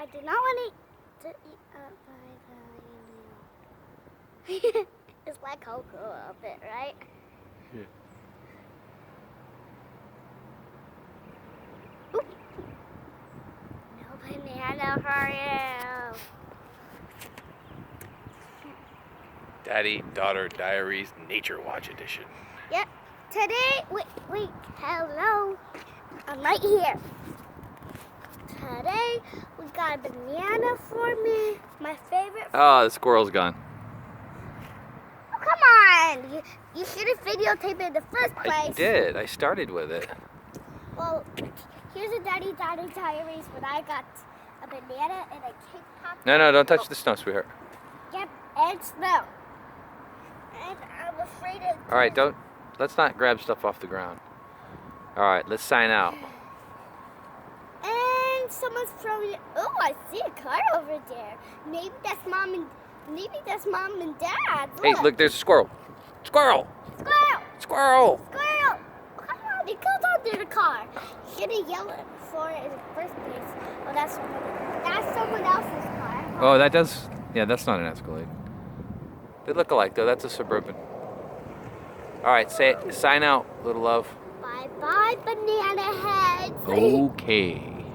I do not want to eat up by the It's like Coco a bit, right? Yeah. Oop. No banana for you. Daddy, Daughter, Diaries, Nature Watch Edition. Yep. Today, wait, hello. I'm right here. Today, we got a banana for me. My favorite. Oh, the squirrel's gone. Oh, come on. You should have videotaped it in the first place. I did. I started with it. Well, here's a Daddy Diaries when I got a banana and a cake pop. No, don't touch the snow, sweetheart. Yep, and snow. And I'm afraid of... All right, let's not grab stuff off the ground. All right, let's sign out. And someone's throwing... Oh, I see a car over there. Maybe that's mom and dad. Hey, look, there's a squirrel. Squirrel! Squirrel! Squirrel! Squirrel! Come on, it goes under the car. Should have yelled for it in the first place. Oh, that's someone else's car. Oh, that does... Yeah, that's not an Escalade. They look alike, though. That's a Suburban. All right, sign out, little love. Bye-bye, banana heads. Okay.